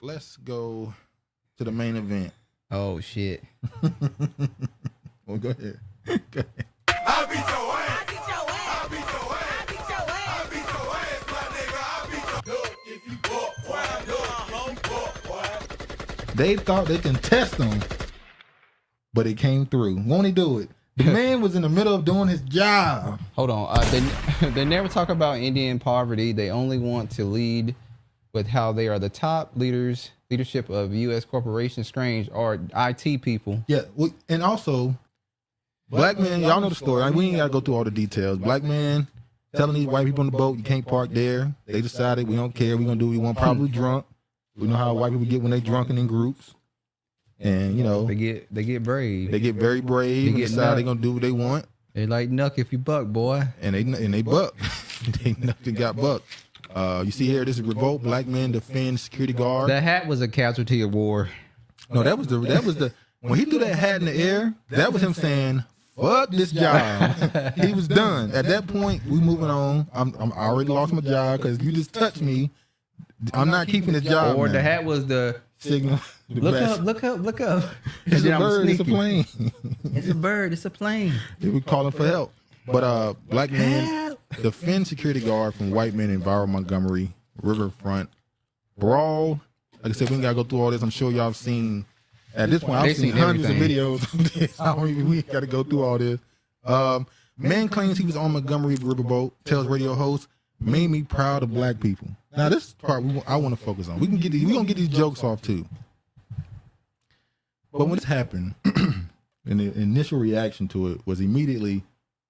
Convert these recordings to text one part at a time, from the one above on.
let's go to the main event. Oh shit. Well, go ahead. Go ahead. I beat your ass. I beat your ass. I beat your ass. I beat your ass. I beat your ass, my nigga. I beat your ass. If you buck, why? Look, if you buck, why? They thought they can test him, but it came through. Won't he do it? The man was in the middle of doing his job. Hold on. They never talk about Indian poverty. They only want to lead with how they are the top leadership of U.S. corporations. Strange are IT people. Yeah, and also, black men, y'all know the story. We ain't got to go through all the details. Black men telling these white people on the boat, you can't park there. They decided we don't care. We're going to do what we want. Probably drunk. We know how white people get when they drunken in groups. And, you know, They get brave. they get very brave and get decide they're nuts. going to do what they want. They like knuck if you buck, boy. And they buck. They nothing got bucked. You see here, this is revolt. Black men defend security guard. That hat was a casualty of war. No, that was the when he threw that hat in the air, that was him saying, fuck this job. He was done. At that point, we moving on. I already lost my job because you just touched me. I'm not keeping this job. Or now. the hat was the Signal. The look best. up, look up, look up. It's Then a I was bird, it's a sneaking. plane. It's a bird, it's a plane. They were calling for help. But black men defend security guard from white men in viral Montgomery Riverfront Brawl. Like I said, we ain't gotta go through all this. I'm sure y'all have seen at this point. I've They've seen seen hundreds everything. of videos of this. We ain't gotta go through all this. Man claims he was on Montgomery riverboat. Tells radio host, "Made me proud of black people." Now this part I want to focus on. We gonna get these jokes off too. But when this happened, and the initial reaction to it was immediately,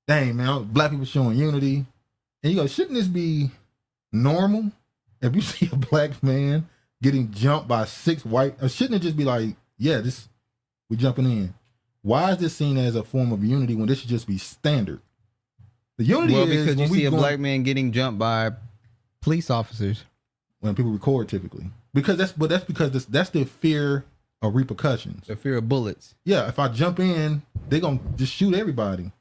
dang, man, black people showing unity. And you go, shouldn't this be normal? If you see a black man getting jumped by 6 white, or shouldn't it just be like, yeah, we're jumping in? Why is this seen as a form of unity when this should just be standard? The unity Well, is because you when see a black man getting jumped by police officers. when people record typically. Because that's because that's the fear of repercussions. The fear of bullets. Yeah, if I jump in, they're gonna just shoot everybody.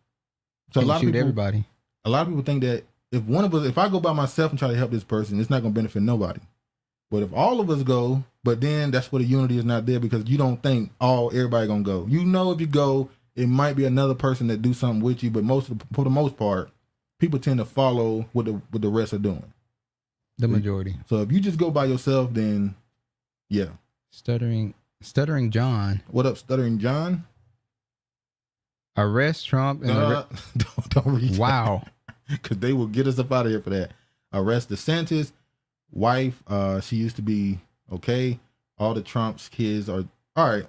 So You shoot everybody. A lot of people think that if I go by myself and try to help this person, it's not gonna benefit nobody. But if all of us go, but then that's where the unity is not there because you don't think everybody gonna go. You know, if you go, it might be another person that do something with you, but for the most part, people tend to follow what the rest are doing. The majority. So if you just go by yourself, then yeah. Stuttering John. What up, Stuttering John? Arrest Trump and Don't read wow. because they will get us up out of here for that. Arrest DeSantis wife. She used to be okay. All the Trump's kids are all right.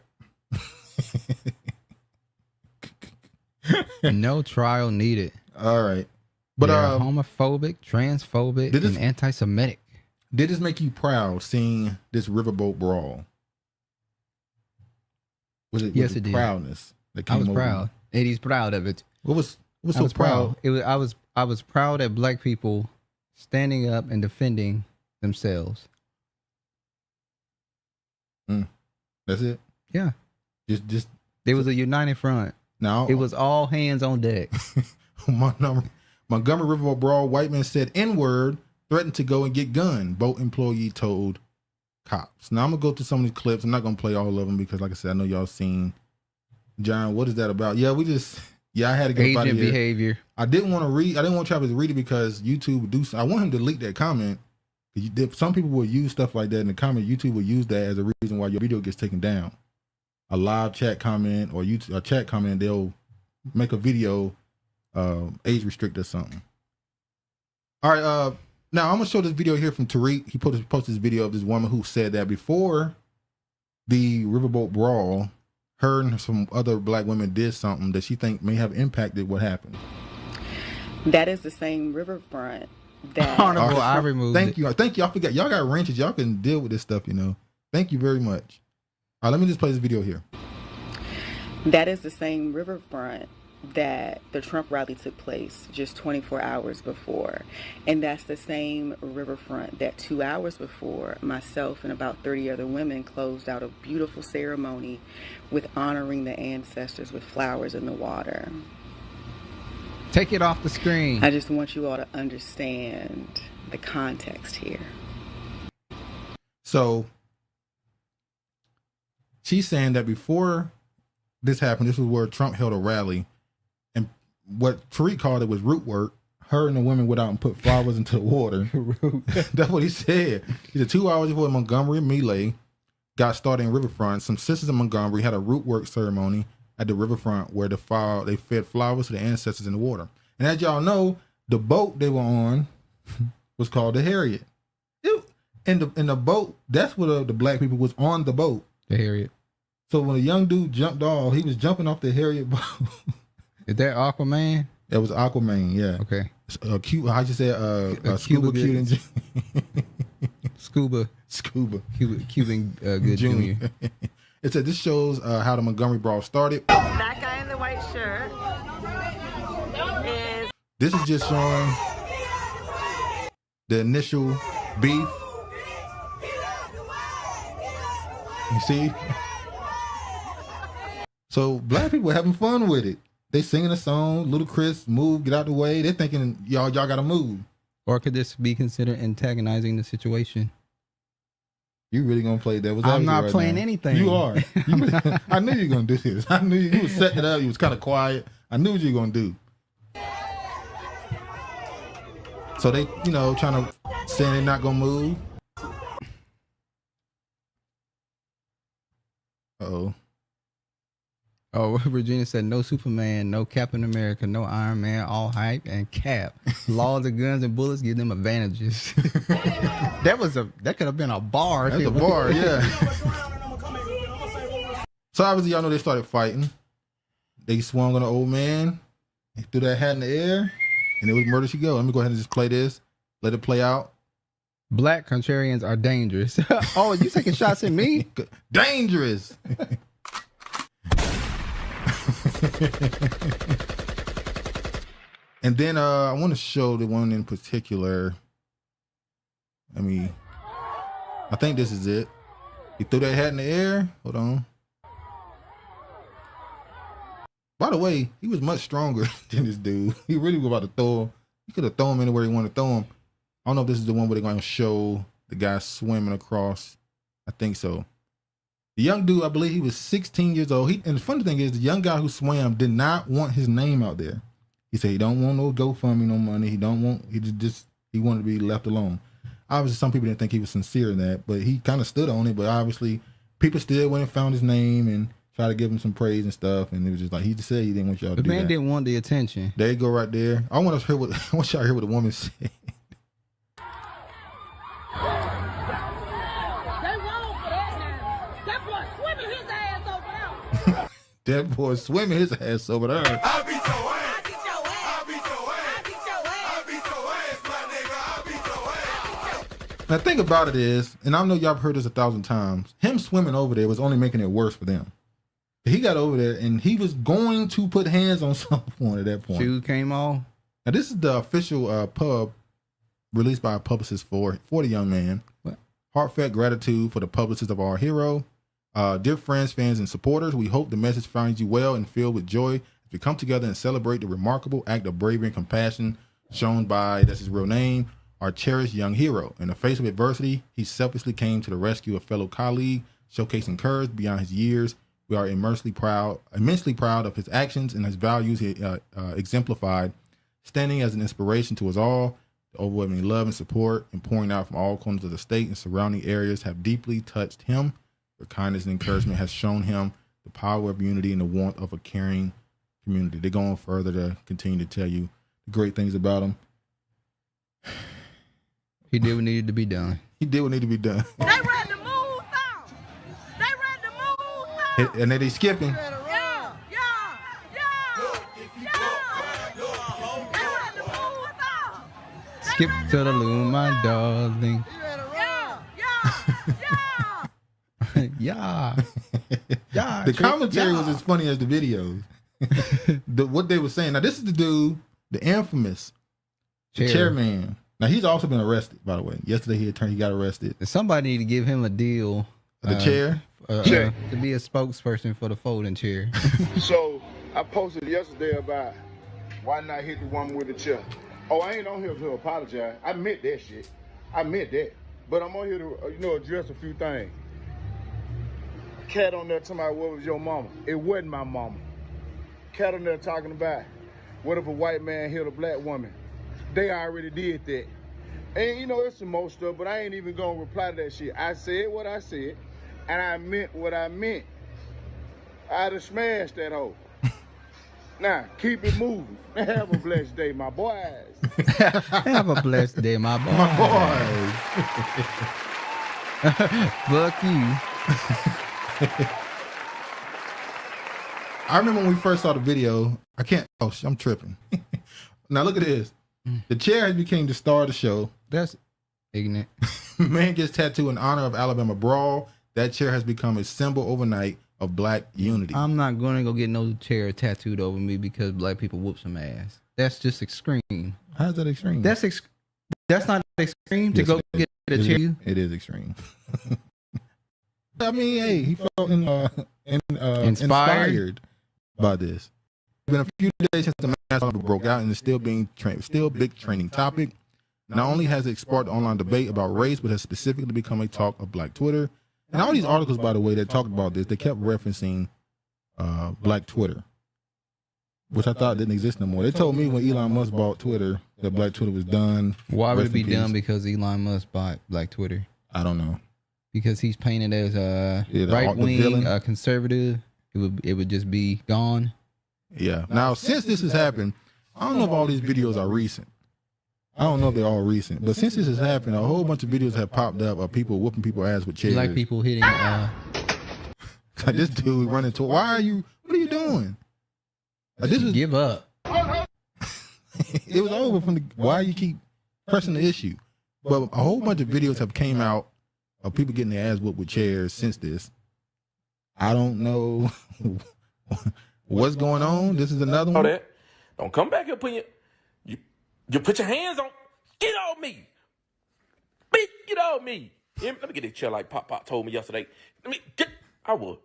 No trial needed. All right, but They're homophobic, transphobic, and anti-Semitic. Did this make you proud seeing this riverboat brawl? Yes, it did. Proudness that came I was over proud, and he's proud of it. What was I so was proud? I was proud at black people standing up and defending themselves. That's it. Yeah, Just there was a united front. now. It was all hands on deck. Montgomery Riverboat Brawl. White man said N-word, threatened to go and get gun. Boat employee told cops. Now I'm gonna go through some of these clips. I'm not gonna play all of them because, like I said, I know y'all seen. John, what is that about? Yeah, I had to get out of Agent here. behavior. I didn't want Travis to read it because YouTube would do. I want him to delete that comment. Some people will use stuff like that in the comment. YouTube will use that as a reason why your video gets taken down. A live chat comment or a chat comment, they'll make a video age restrict or something. All right, now I'm gonna show this video here from Tariq. He posted this video of this woman who said that before the riverboat brawl, her and some other black women did something that she think may have impacted what happened. That is the same riverfront that Honorable, I removed Thank it. you. I forgot. Y'all got wrenches. Y'all can deal with this stuff, you know. Thank you very much. All right, let me just play this video here. that is the same riverfront that the Trump rally took place just 24 hours before. And that's the same riverfront that 2 hours before, myself and about 30 other women closed out a beautiful ceremony with honoring the ancestors with flowers in the water. Take it off the screen. I just want you all to understand the context here. So she's saying that before this happened, this was where Trump held a rally, and what Tariq called it was root work. Her and the women went out and put flowers into the water. That's what he said. He said 2 hours before Montgomery and Melee got started in Riverfront, some sisters in Montgomery had a root work ceremony at the Riverfront where they fed flowers to the ancestors in the water. And as y'all know, the boat they were on was called the Harriet. In the boat, that's what the black people was on the boat. The Harriet. So when a young dude jumped off, he was jumping off the Harriet boat. Is that Aquaman? That was Aquaman, yeah. Okay. Cute, how'd you say? Scuba Cute and Scuba Cuban Good Junior. It said this shows how the Montgomery Brawl started. That guy in the white shirt is. This is just showing the initial beef. You see? So black people are having fun with it. They singing a song, Ludacris, move, get out the way. They're thinking, y'all gotta move. Or could this be considered antagonizing the situation? You really gonna play devil's I'm advocate not right playing now. anything. You are. I knew you were gonna do this. I knew you was setting it up. You was kind of quiet. I knew what you were gonna do. So they, trying to say they're not gonna move. Uh-oh. Oh, Regina said no Superman, no Captain America, no Iron Man, all hype and Cap. Laws of guns and bullets give them advantages. That could have been a bar. That's a bar, yeah. So obviously y'all know they started fighting. They swung on the old man. He threw that hat in the air, and it was murder she go. Let me go ahead and just play this. Let it play out. Black contrarians are dangerous. Oh, you taking shots at me? Dangerous. And then I want to show the one in particular. I think this is it. He threw that hat in the air. Hold on. By the way, he was much stronger than this dude. He really was about to throw him. He could have thrown him anywhere he wanted to throw him. I don't know if this is the one where they're going to show the guy swimming across. I think so. The young dude, I believe he was 16 years old. And the funny thing is, the young guy who swam did not want his name out there. He said he don't want no GoFundMe, no money. He wanted to be left alone. Obviously, some people didn't think he was sincere in that, but he kind of stood on it. But obviously, people still went and found his name and tried to give him some praise and stuff. And it was just like, he just said he didn't want y'all to do that. The man didn't want the attention. There you go right there. I want y'all to hear what the woman said. That boy swimming his ass over there. I beat your ass. I beat your ass. I beat your ass. I beat your ass. I beat your ass, my nigga. I beat your ass. Now, the thing about it is, and I know y'all have heard this 1,000 times, him swimming over there was only making it worse for them. He got over there and he was going to put hands on someone at that point. Shoes came off. Now, this is the official pub released by a publicist for the young man. What? Heartfelt gratitude for the publicist of our hero. Dear friends, fans, and supporters, we hope the message finds you well and filled with joy as we come together and celebrate the remarkable act of bravery and compassion shown by, that's his real name, our cherished young hero. In the face of adversity, he selflessly came to the rescue of fellow colleague, showcasing courage beyond his years. We are immensely proud of his actions and his values he exemplified, standing as an inspiration to us all. The overwhelming love and support and pouring out from all corners of the state and surrounding areas have deeply touched him. Your kindness and encouragement has shown him the power of unity and the warmth of a caring community. They're going further to continue to tell you the great things about him. He did what needed to be done. He did what needed to be done. They ready to move on. They ready to move on. And then they skipping. Yeah. They ready to move on. Skip to the loo, my darling. Yeah. The commentary was as funny as the videos. What they were saying. Now, this is the dude, the infamous chairman. Now, he's also been arrested, by the way. Yesterday, he got arrested. Somebody need to give him a deal. The chair? To be a spokesperson for the folding chair. So I posted yesterday about why not hit the woman with the chair. Oh, I ain't on here to apologize. I meant that shit. I meant that. But I'm on here to, address a few things. Cat on there talking about what was your mama. It wasn't my mama. Cat on there talking about what if a white man hit a black woman. They already did that. And you know, it's some more stuff, but I ain't even gonna reply to that shit. I said what I said, and I meant what I meant. I'd have smashed that hoe. Now, keep it moving. Have a blessed day, my boys. Have a blessed day, my boy. My boy. Fuck you. I remember when we first saw the video. I can't. Oh, I'm tripping. Now look at this. The chair has become the star of the show. That's ignorant. Man gets tattooed in honor of Alabama Brawl. That chair has become a symbol overnight of black unity. I'm not going to go get no chair tattooed over me because black people whoop some ass. That's just extreme. How's that extreme? That's not extreme to Yes, go get a chair. It is extreme. I mean, hey, he felt inspired by this. It's been a few days since the mass broke out, and it's still being still big trending topic. Not only has it sparked online debate about race, but has specifically become a talk of Black Twitter. And all these articles, by the way, that talked about this, they kept referencing Black Twitter, which I thought didn't exist no more. They told me when Elon Musk bought Twitter that Black Twitter was done. Why would Rest it be in peace. done because Elon Musk bought Black Twitter? I don't know. Because he's painted as a Yeah, the right wing, villain. conservative. It would just be gone. Yeah. Now, since this has happened, I don't know if all these videos are recent. I don't know if they're all recent, but since this has happened, a whole bunch of videos have popped up of people whooping people's ass with chairs. Black people hitting. Like this dude running to. What are you doing? Like this was. Give up. It was over from the. Why you keep pressing the issue? But a whole bunch of videos have came out of people getting their ass whooped with chairs since this. I don't know what's going on. This is another one. That. Don't come back here putting you put your hands on. Get on me. Bitch, get on me. Yeah, let me get this chair like Pop told me yesterday. I would.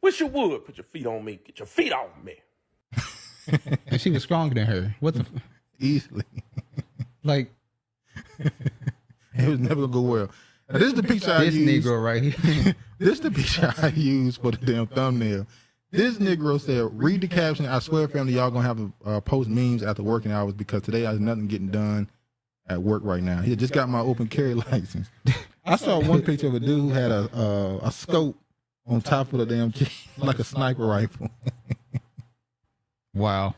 Wish you would put your feet on me. Get your feet on me. And she was stronger than her. What the? Easily. Like it was never gonna go well. Now, this is the picture I this used. Negro right here. This is the picture I used for the damn thumbnail. This Negro said, read the caption. I swear, family, y'all gonna have to post memes after working hours because today I have nothing getting done at work right now. He just got my open carry license. I saw one picture of a dude who had a scope on top of the damn chair, like a sniper rifle. Wow.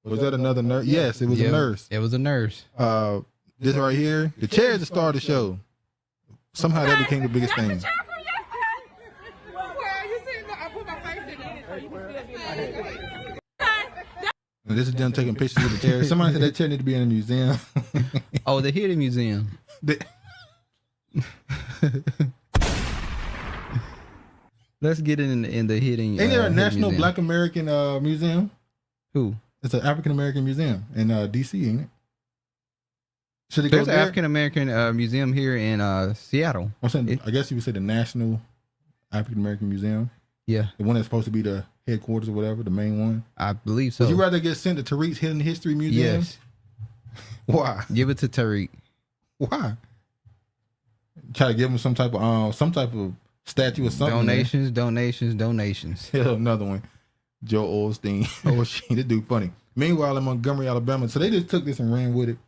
Was that another nurse? Yes, it was a nurse. It was a nurse. This right here, the chair is the star of the show. Somehow that became the biggest thing. And this is them taking pictures of the chair. Somebody said that chair need to be in a museum. Oh, the Hidden Museum. Let's get in the Hidden. Ain't there a Hidden National Museum. Black American Museum? Who? It's an African American museum in DC, ain't it? Should it go There's an there? African American museum here in Seattle. I'm saying, I guess you would say the National African American Museum. Yeah, The one that's supposed to be the headquarters or whatever, the main one. I believe so. Would you rather get sent to Tariq's Hidden History Museum? Yes. Why? Give it to Tariq. Why? Try to give him some type of statue or something. Donations. Hell, another one. Joe Osteen. Oh shit, this dude funny. Meanwhile, in Montgomery, Alabama, so they just took this and ran with it.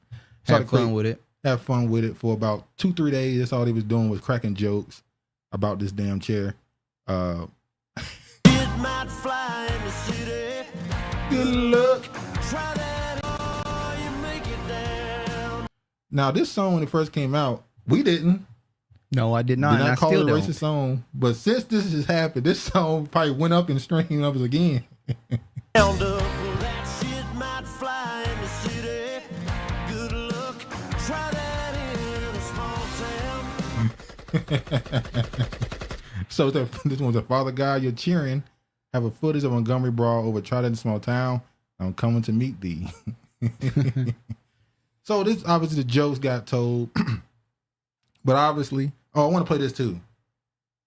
Have fun with it. Have fun with it for about 2-3 days. That's all they was doing was cracking jokes about this damn chair. Good luck. Now, this song when it first came out, we didn't. No, I did not. Did And I not call still it a don't. racist song. But since this has happened, this song probably went up in stream numbers again. So this one's a Father God, you're cheering. Have a footage of Montgomery Brawl over Try That in Small Town. I'm coming to meet thee. So this obviously the jokes got told. But obviously, I want to play this too.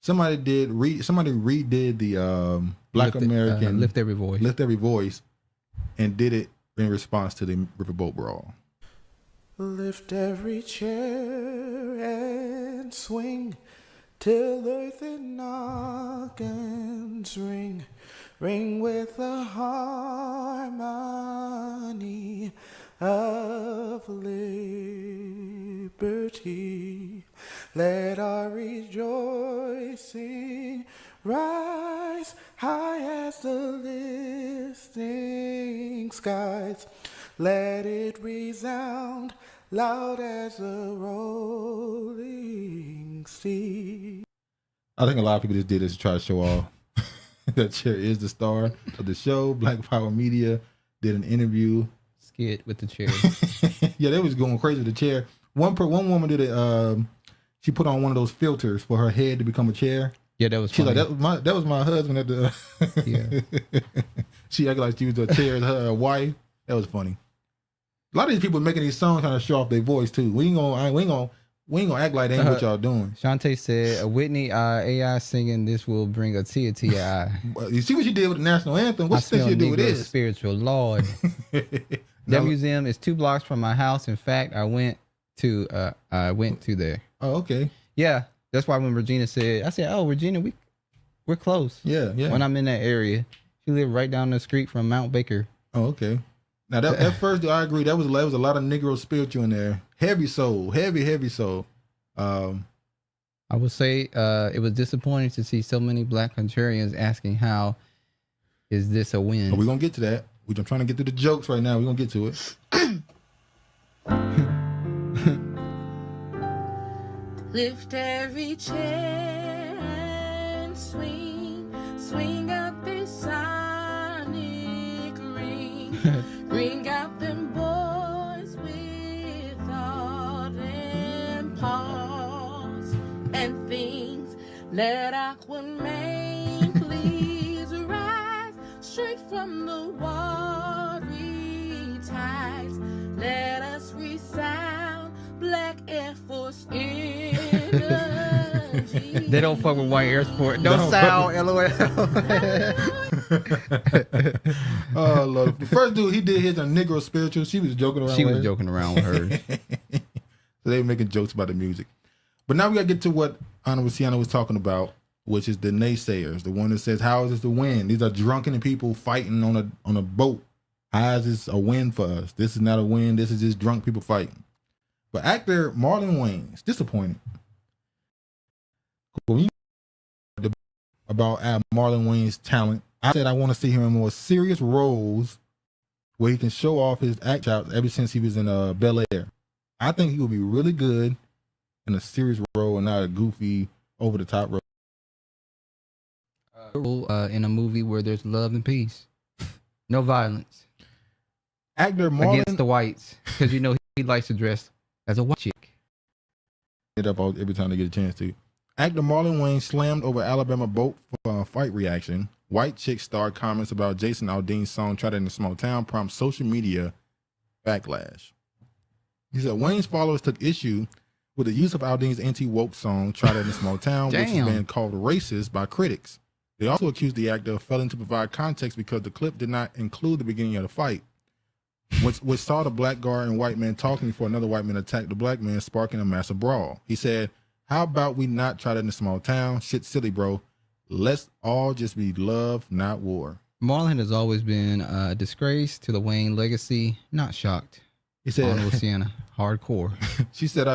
Somebody redid the Black American Lift Every Voice, and did it in response to the Riverboat Brawl. Lift every chair and swing till earthly knockings ring, ring with the harmony of liberty. Let our rejoicing rise high as the listening skies. Let it resound loud as a rolling sea. I think a lot of people just did this to try to show off that Cher is the star of the show. Black Power Media did an interview. Skit with the chair. Yeah, they was going crazy with the chair. One woman did it. She put on one of those filters for her head to become a chair. Yeah, that was She's funny. like, that was my husband at the. Yeah. She acted like she was a chair as her wife. That was funny. A lot of these people making these songs trying to show off their voice too. We ain't gonna act like they ain't what y'all doing. Shantae said, Whitney AI singing this will bring a tear to your eye. You see what she did with the national anthem? What's I this smell you do with Negro this? spiritual, Lord. That museum is 2 blocks from my house. In fact, I went to there. Oh, okay. Yeah, that's why when Regina said, I said, oh, Regina, we're close. Yeah. When I'm in that area, she lived right down the street from Mount Baker. Oh, okay. Now that first, I agree. That was a lot of Negro spiritual in there. Heavy soul, heavy soul. I would say it was disappointing to see so many Black contrarians asking, how is this a win? But we're gonna get to that. I'm trying to get to the jokes right now. We're gonna get to it. Lift every chair and swing up this sonic ring. Bring out them boys with thought and pause and things. Let Aquaman please rise straight from the watery tides. Let us resound Black Air Force energy. They don't fuck with white Air Force. Don't sound LOL. Oh Lord! The first dude, he did his Negro spiritual. She was joking around. She was joking around with her. So they were making jokes about the music. But now we gotta get to what Honorable Sienna was talking about, which is the naysayers, the one that says, "How is this a win? These are drunken people fighting on a boat. How is this a win for us? This is not a win. This is just drunk people fighting." But actor Marlon Wayans disappointed. When you about Marlon Wayans' talent, I said I want to see him in more serious roles where he can show off his act chops ever since he was in Bel Air. I think he will be really good in a serious role and not a goofy, over the top role. In a movie where there's love and peace, no violence. Actor Marlon Against the whites, because you know he likes to dress as a white chick. It up every time they get a chance to. Actor Marlon Wayans slammed over Alabama boat fight reaction. White chick star comments about Jason Aldean's song "Try That in a Small Town" prompt social media backlash. He said Wayne's followers took issue with the use of Aldean's anti-woke song "Try That in a Small Town," which has been called racist by critics. They also accused the actor of failing to provide context because the clip did not include the beginning of the fight, which saw the black guard and white man talking before another white man attacked the black man, sparking a massive brawl. He said, "How about we not try that in a small town? Shit silly, bro. Let's all just be love, not war." Marlon has always been a disgrace to the Wayne legacy. Not shocked. He said, Honorable Sienna, hardcore. She said,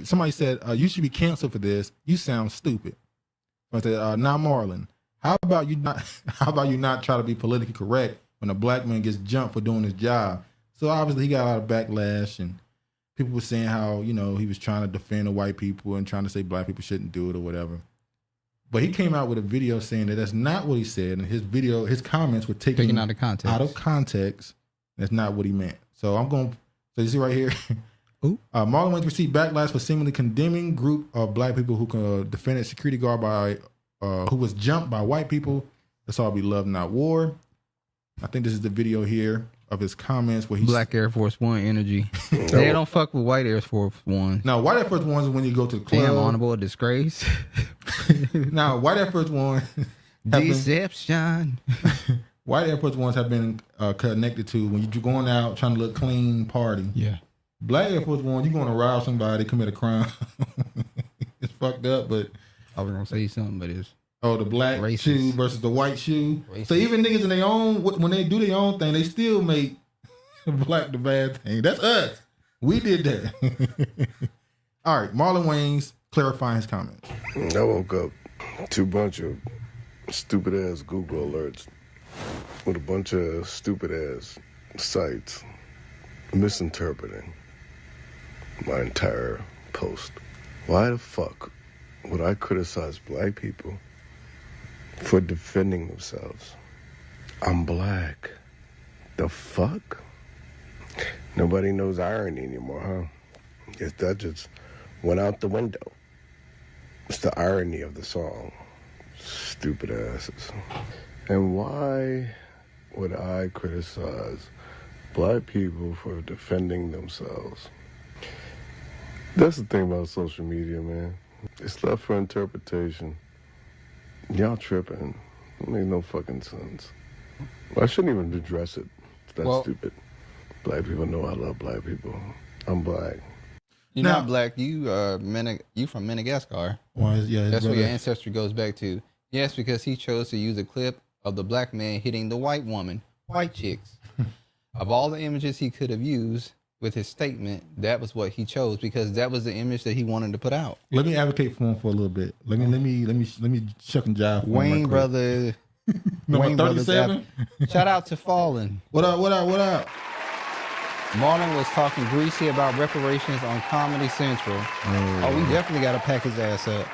somebody said, you should be canceled for this. You sound stupid. I said, "Now Marlon, how about you not try to be politically correct when a black man gets jumped for doing his job?" So obviously he got a lot of backlash, and people were saying how, he was trying to defend the white people and trying to say black people shouldn't do it or whatever. But he came out with a video saying that that's not what he said, and his comments were taken out of context. Out of context. That's not what he meant. So so you see right here, Marlon Wayans received backlash for seemingly condemning group of black people who defended security guard who was jumped by white people. Let's all be love, not war. I think this is the video here of his comments where he's Black Air Force One energy. They don't fuck with white Air Force One. Now, white Air Force One is when you go to the club. Damn, honorable disgrace. Now, white Air Force One deception. White Air Force Ones have been connected to when you're going out trying to look clean, party. Yeah. Black Air Force One, you're going to rob somebody, commit a crime. It's fucked up, but I was gonna say something, but it's Oh, the black racist. shoe versus the white shoe. Racist. So even niggas in their own, when they do their own thing, they still make black the bad thing. That's us. We did that. All right, Marlon Wayne's clarifying his comments. I woke up to a bunch of stupid ass Google alerts with a bunch of stupid ass sites misinterpreting my entire post. Why the fuck would I criticize black people for defending themselves? I'm black. The fuck? Nobody knows irony anymore, huh? Guess that just went out the window. It's the irony of the song. Stupid asses. And why would I criticize black people for defending themselves? That's the thing about social media, man. It's left for interpretation. Y'all tripping. It makes no fucking sense. I shouldn't even address it. That's stupid. Black people know I love black people. I'm black. You're Now- not black. You you from Madagascar. Well, his That's where brother- your ancestry goes back to. Yes, because he chose to use a clip of the black man hitting the white woman, white chicks. Of all the images he could have used with his statement, that was what he chose because that was the image that he wanted to put out. Let me advocate for him for a little bit. Let me chuck and jive. For him Wayne right quick. brother, Number Wayne brothers 37. Shout out to Fallen. What up? What up? What up? Marlon was talking greasy about reparations on Comedy Central. Oh, we definitely got to pack his ass up.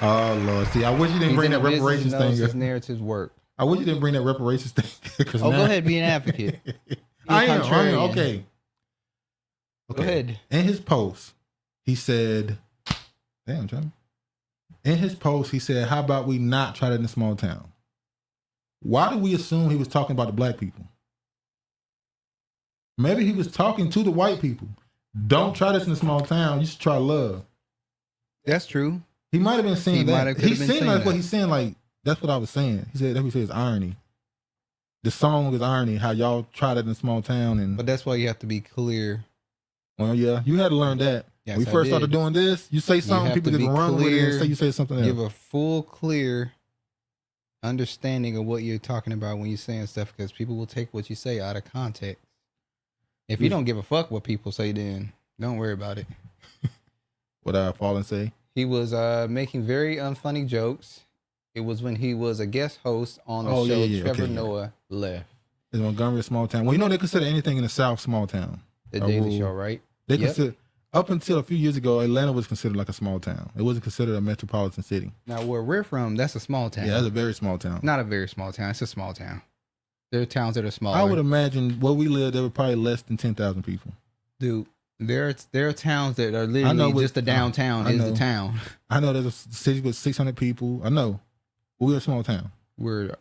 Oh Lord, see, I wish you didn't He's bring in that the business reparations and knows thing. his narratives work. I wish you didn't bring that reparations thing. Oh, go ahead, be an advocate. Be I am. contrarian. Okay. Go ahead. In his post, he said, "Damn, Johnny." In his post, he said, "How about we not try that in a small town?" Why do we assume he was talking about the black people? Maybe he was talking to the white people. Don't try this in a small town. You should try love. That's true. He might have been saying He might that. have- could He have been seemed saying like that. what he's saying. Like that's what I was saying. He said that. He said it's irony. The song is irony. How y'all tried it in a small town, and But that's why you have to be clear. well, yeah, you had to learn that. Yes, we I first did. started doing this. You say something, have people to just be run with it clear, and say you say something else. Give a full, clear understanding of what you're talking about when you're saying stuff because people will take what you say out of context. If you don't give a fuck what people say, then don't worry about it. What Fallen say? He was making very unfunny jokes. It was when he was a guest host on the Oh, show. yeah, yeah, Trevor okay, yeah. Noah left. Is Montgomery a small town? Well, you know they consider anything in the South small town. The A Daily rule. Show, right? They Yep. consider up until a few years ago, Atlanta was considered like a small town. It wasn't considered a metropolitan city. Now, where we're from, that's a small town. Yeah, that's a very small town. Not a very small town. It's a small town. There are towns that are smaller. I would imagine where we live, there were probably less than 10,000 people. Dude, there are towns that are I literally know, but- just the downtown I is the know. town. I know there's a city with 600 people. I know. But we're a small town. We're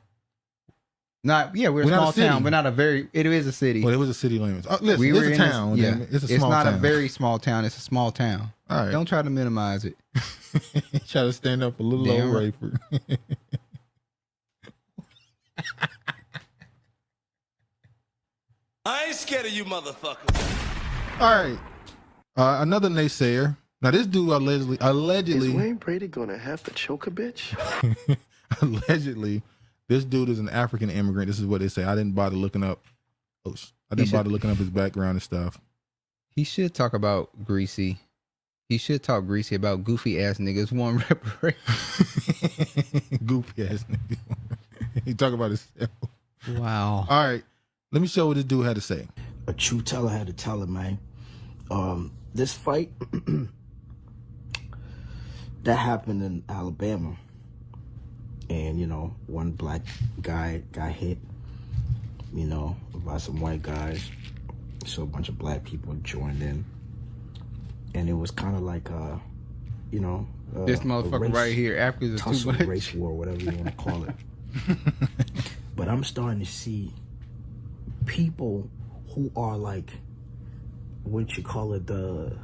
not, yeah, we're a We're not a small city. town, but not a very, it is a city. Well, it was a city limits. Listen, We were it's a in town. yeah, damn it. It's a small not town. a very small town. It's a small town. All right. Don't try to minimize it. Try to stand up a little Damn old right. Rayford. I ain't scared of you motherfuckers. All right. Another naysayer. Now, this dude allegedly, Wayne Brady gonna have to choke a bitch? allegedly, this dude is an African immigrant. This is what they say. I didn't bother looking up. I didn't bother looking up his background and stuff. He should talk about Greasy. He should talk Greasy about goofy ass niggas one reparation. Goofy ass nigga. He talk about himself. Wow. All right. Let me show what this dude had to say. A true teller had to tell it, man. This fight that happened in Alabama, and you know, one black guy got hit, you know, by some white guys. So a bunch of black people joined in, and it was kind of like, you know, This a motherfucker race right here, Africa's too tussle, much. race war, whatever you want to call it. But I'm starting to see people who are like, what you call it, the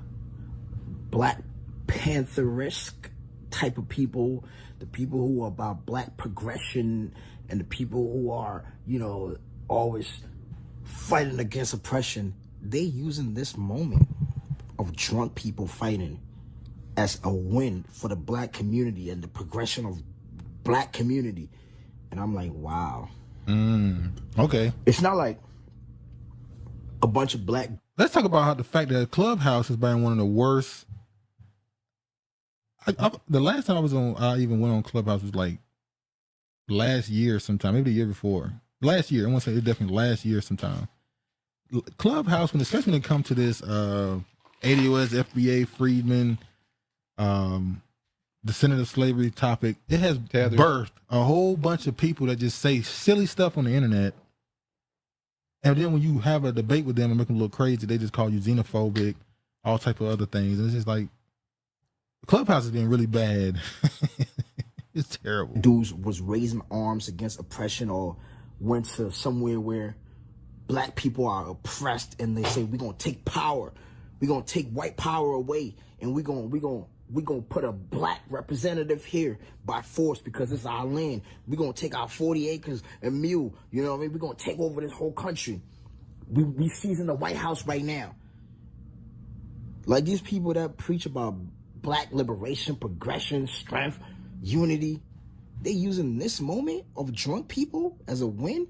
Black Panther-esque type of people, the people who are about black progression, and the people who are, you know, always fighting against oppression. They using this moment of drunk people fighting as a win for the black community and the progression of black community. And I'm like, wow. Okay. It's not like a bunch of black. Let's talk about how the fact that Clubhouse has been one of the worst. The last time I even went on Clubhouse was like last year sometime, maybe the year before. Last year, I want to say it's definitely last year sometime. Clubhouse, especially when it comes to this ADOS, FBA, Freedmen, descendant of slavery topic, it has birthed a whole bunch of people that just say silly stuff on the internet. And then when you have a debate with them and make them look crazy, they just call you xenophobic, all type of other things. And it's just like, Clubhouse has been really bad. It's terrible. Dudes was raising arms against oppression or went to somewhere where black people are oppressed and they say, we're going to take power. We're going to take white power away. And we're going to put a black representative here by force because it's our land. We're going to take our 40 acres and mule. You know what I mean? We're going to take over this whole country. We seizing the White House right now. Like these people that preach about black liberation, progression, strength, unity, they using this moment of drunk people as a win.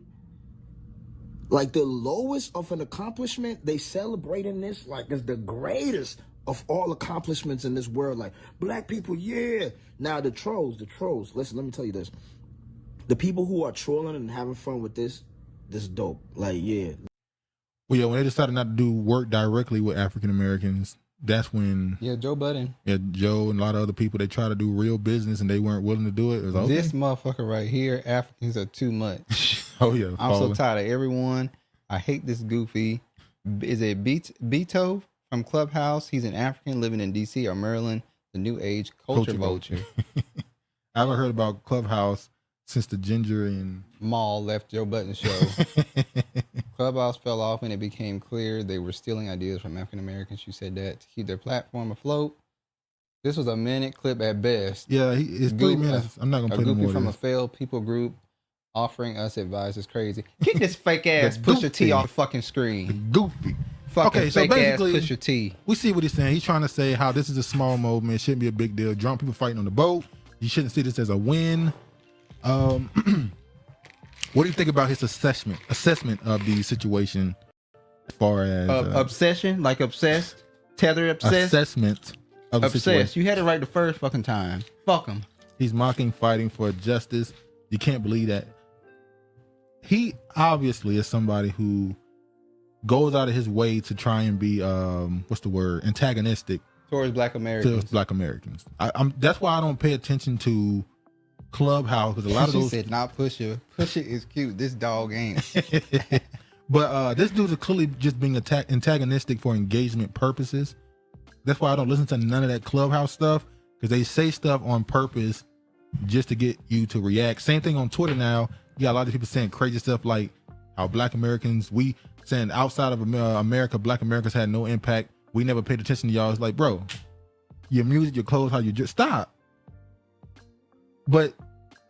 Like the lowest of an accomplishment, they celebrating this like it's the greatest of all accomplishments in this world. Like black people, yeah. Now the trolls, listen, let me tell you this. The people who are trolling and having fun with this dope. Like, yeah. Well, yeah, when they decided not to do work directly with African Americans, that's when Joe Budden. Yeah, Joe and a lot of other people, they try to do real business and they weren't willing to do it. It was, okay. This motherfucker right here, Africans are too much. Oh yeah. I'm so tired of everyone. I hate this goofy. Is it Beto from Clubhouse? He's an African living in DC or Maryland, the new age culture vulture. I haven't heard about Clubhouse since the Ginger and Maul left Joe Budden's show. Clubhouse fell off and it became clear they were stealing ideas from African Americans. You said that to keep their platform afloat. This was a minute clip at best. Yeah, it's 3 minutes. I'm not going to play the more from a failed people group offering us advice is crazy. Get this fake ass Pusha T off the fucking screen. Goofy. Fucking fake ass Pusha T. We see what he's saying. He's trying to say how this is a small movement. It shouldn't be a big deal. Drunk people fighting on the boat. You shouldn't see this as a win. What do you think about his assessment of the situation as far as obsession, like obsessed, tethered obsessed? Assessment of the situation. You had it right the first fucking time. Fuck him. He's mocking fighting for justice. You can't believe that. He obviously is somebody who goes out of his way to try and be antagonistic towards black Americans. That's why I don't pay attention to Clubhouse, because a lot of those said not Pusha. Pusha is cute. This dog ain't. But this dude is clearly just being antagonistic for engagement purposes. That's why I don't listen to none of that Clubhouse stuff, because they say stuff on purpose just to get you to react. Same thing on Twitter now. You got a lot of people saying crazy stuff like how black Americans, we saying outside of America, black Americans had no impact. We never paid attention to y'all. It's like, bro, your music, your clothes, how you just stop. But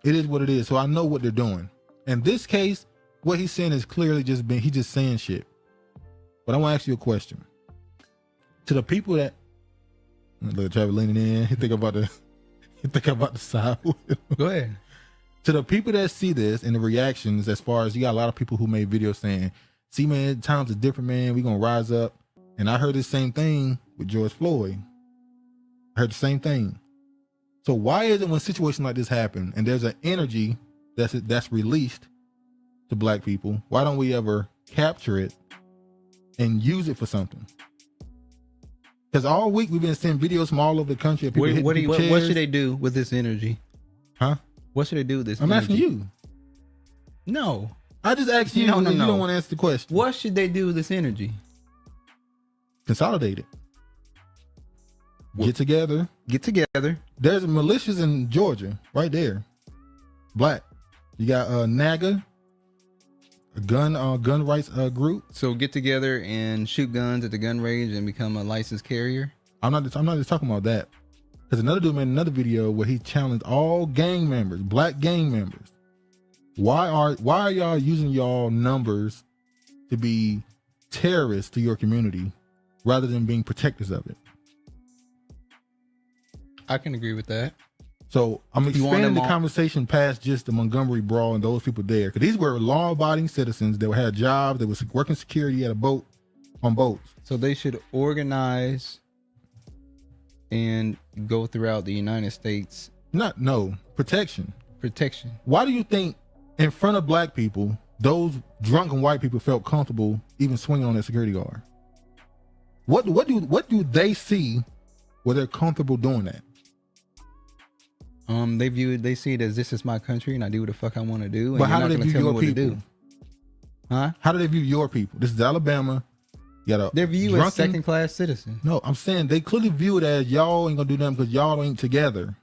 it is what it is. So I know what they're doing. In this case, what he's saying is clearly he's just saying shit. But I want to ask you a question. To the people that look at Trevor leaning in, he think about the side. Go ahead. To the people that see this and the reactions, as far as you got a lot of people who made videos saying, see man, times are different, man, we gonna rise up. And I heard the same thing with George Floyd. I heard the same thing. So why is it when situations like this happen and there's an energy that's released to black people, why don't we ever capture it and use it for something? Because all week we've been seeing videos from all over the country of people what should they do with this energy? Huh? What should they do with this energy? I'm asking you. No. I just asked you. No. You don't want to answer the question. What should they do with this energy? Consolidate it. Get together. There's militias in Georgia, right there. Black. You got NAGA, a gun rights group. So get together and shoot guns at the gun range and become a licensed carrier. I'm not just talking about that. Because another dude made another video where he challenged all gang members, black gang members. Why are y'all using y'all numbers to be terrorists to your community rather than being protectors of it? I can agree with that. So I'm You want expanding them the all- conversation past just the Montgomery Brawl and those people there. Because these were law-abiding citizens that had jobs, that was working security at a boat, on boats. So they should organize and go throughout the United States. Protection. Protection. Why do you think in front of black people, those drunken white people felt comfortable even swinging on their security guard? What do they see where they're comfortable doing that? They see it as this is my country and I do what the fuck I want to do. And But you're how not do they gonna view tell me your what to people? do. Huh? How do they view your people? This is Alabama. You got a They're viewed as drunken- second class citizens. No, I'm saying they clearly view it as y'all ain't gonna do nothing because y'all ain't together.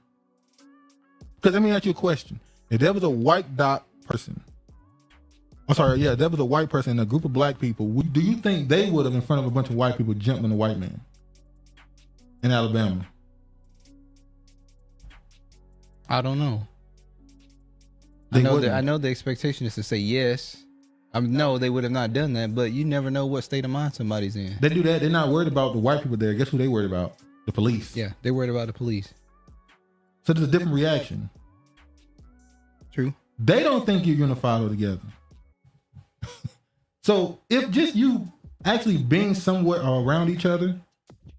Because let me ask you a question. If there was a white dot person, there was a white person and a group of black people, do you think they would have, in front of a bunch of white people, jumped on a white man in Alabama? I don't know. They I wouldn't. know the expectation is to say yes. No, they would have not done that, but you never know what state of mind somebody's in. They do that. They're not worried about the white people there. Guess who they worried about? The police. Yeah, they're worried about the police. So there's a different reaction. True. They don't think you're unified or together. So if just you actually being somewhere around each other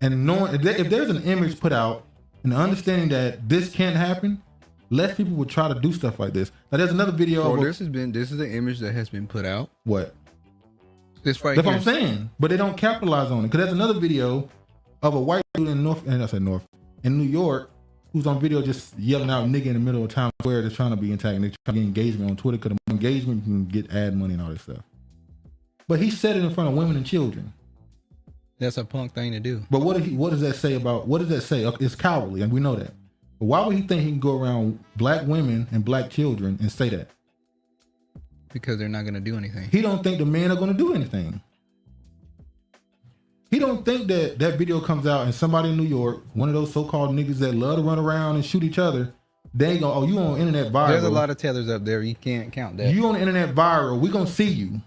and knowing if there's an image put out and the understanding that this can't happen, less people would try to do stuff like this. Now there's another video of this is an image that has been put out. what? This right That's here. what I'm saying. But they don't capitalize on it. Because there's another video of a white dude in in New York, who's on video just yelling out nigga in the middle of Times Square. They're trying to be antagonistic, trying to get engagement on Twitter, because the engagement you can get ad money and all this stuff. But he said it in front of women and children. That's a punk thing to do. But what does that say about, what does that say? It's cowardly, and we know that. But why would he think he can go around black women and black children and say that? Because they're not going to do anything. He don't think the men are going to do anything. He don't think that video comes out and somebody in New York, one of those so-called niggas that love to run around and shoot each other, they go, oh, you on internet viral. There's a lot of tethers up there. You can't count that. You on the internet viral. We gonna see you.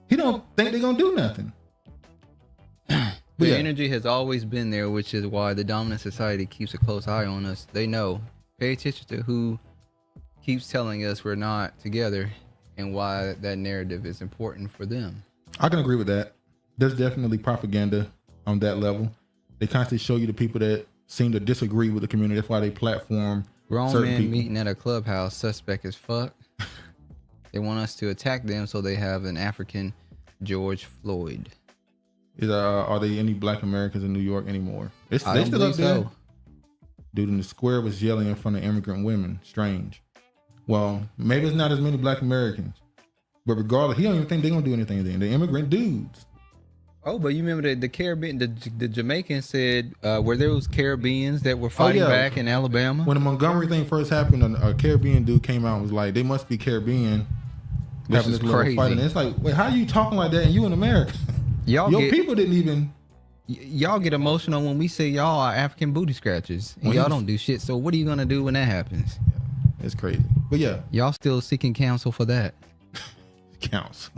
He don't think they're gonna do nothing. The energy has always been there, which is why the dominant society keeps a close eye on us. They know. Pay attention to who keeps telling us we're not together and why that narrative is important for them. I can agree with that. There's definitely propaganda on that level. They constantly show you the people that seem to disagree with the community. That's why they platform Grown certain men people. meeting at a clubhouse, suspect as fuck. They want us to attack them, so they have an African George Floyd. Are there any black Americans in New York anymore? They I don't still up believe there. so. Dude in the square was yelling in front of immigrant women. Strange. Well, maybe it's not as many black Americans. But regardless, he don't even think they're going to do anything then. The immigrant dudes. Oh, but you remember the Caribbean, the Jamaicans said, were there those Caribbeans that were fighting back in Alabama? When the Montgomery thing first happened, a Caribbean dude came out and was like, they must be Caribbean. Which having is this little crazy. fight. And it's like, wait, how are you talking like that and you in America? Your people didn't even... Y'all get emotional when we say y'all are African booty scratchers. And y'all don't do shit. So what are you going to do when that happens? It's crazy. But yeah. Y'all still seeking counsel for that. Counsel.